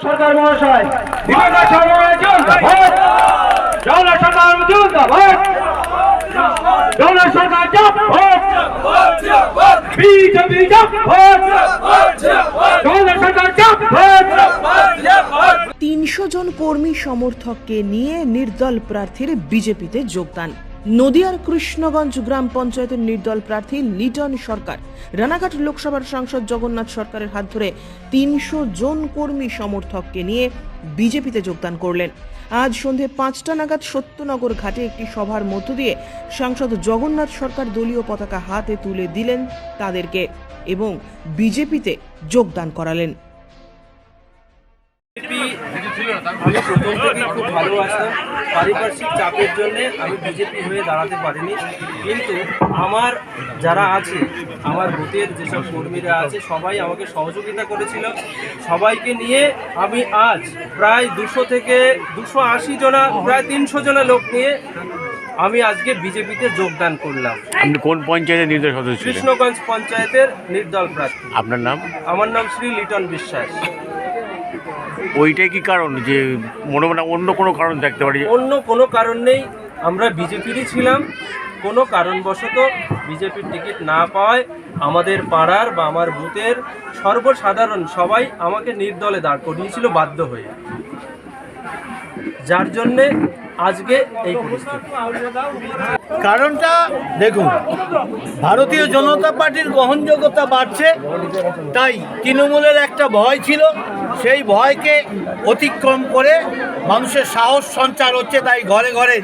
সরকার মহাশয় বিজেপি সরকার জিন্দাবাদ, জগন্নাথ সরকার জিন্দাবাদ, জগন্নাথ সরকার জিন্দাবাদ, বিজেপি জিন্দাবাদ, জগন্নাথ সরকার জিন্দাবাদ। ৩০০ জন কর্মী সমর্থককে নিয়ে নির্দল প্রার্থীর বিজেপিতে যোগদান। নদিয়ার কৃষ্ণগঞ্জ গ্রাম পঞ্চায়েতের নির্দল প্রার্থী লিটন সরকার রানাঘাট লোকসভার সাংসদ জগন্নাথ সরকারের হাত ধরে ৩০০ জন কর্মী সমর্থককে নিয়ে বিজেপিতে যোগদান করলেন। আজ সন্ধে ৫টা নাগাদ সত্যনগর ঘাটে একটি সভার মধ্য দিয়ে সাংসদ জগন্নাথ সরকার দলীয় পতাকা হাতে তুলে দিলেন তাদেরকে এবং বিজেপিতে যোগদান করালেন। আমি প্রথম থেকেই খুব ভালোবাসতাম। পারিপার্শ্বিক চাপের জন্য আমি বিজেপি হয়ে দাঁড়াতে পারিনি, কিন্তু আমার যারা আছে, আমার বুথের যেসব কর্মীরা আছে সবাই আমাকে সহযোগিতা করেছিল। সবাইকে নিয়ে আমি আজ প্রায় 200 থেকে 280 জনা, প্রায় 300 জনা লোক নিয়ে আমি আজকে বিজেপিতে যোগদান করলাম। আপনি কোন পঞ্চায়েতের নির্দল সদস্য ছিলেন? কৃষ্ণগঞ্জ পঞ্চায়েতের নির্দল প্রার্থী। আপনার নাম? আমার নাম শ্রী লিটন বিশ্বাস। ওইটাই কি কারণ, যে মনে মনে অন্য কোনো কারণ থাকতে পারে? অন্য কোনো কারণ নেই, আমরা বিজেপিরই ছিলাম। কোনো কারণবশত বিজেপির টিকিট না পাওয়ায় আমাদের পাড়ার বা আমার বুথের সর্বসাধারণ সবাই আমাকে নির্দলে দাঁড় করিয়েছিল বাধ্য হয়ে, যার জন্যে আজকে এই পরিস্থিতি। কারণটা দেখুন, ভারতীয় জনতা পার্টির গ্রহণযোগ্যতা বাড়ছে, তাই তৃণমূলের একটা ভয় ছিল, সেই ভয়কে অতিক্রম করে মানুষের সাহস সঞ্চার হচ্ছে। তাই ঘরে ঘরে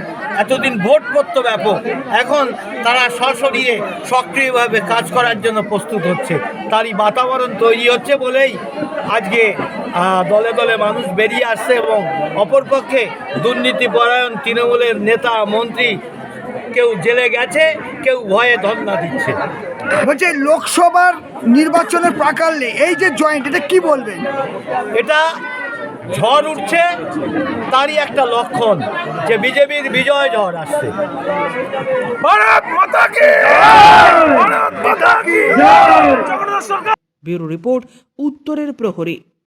এতদিন ভোট পড়তো ব্যাপক, এখন তারা সশরীরে সক্রিয়ভাবে কাজ করার জন্য প্রস্তুত হচ্ছে। তারই বাতাবরণ তৈরি হচ্ছে বলেই আজকে দলে দলে মানুষ বেরিয়ে আসছে এবং অপরপক্ষে দুর্নীতিপরায়ণ তৃণমূলের নেতা মন্ত্রী কেউ জেলে গেছে, কেউ ভয়ে ধর্ণা দিচ্ছে। বলছে লোকসভার নির্বাচনের প্রাকালে এই যে জয়েন্ট, এটা কি বলবেন? এটা ঝড় উঠছে, তারই একটা লক্ষণ যে বিজেপির বিজয় ঝড় আসছে। ভারত মাতা কি জয়! ভারত মাতা কি জয়! ব্যুরো রিপোর্ট, উত্তরের প্রহরী।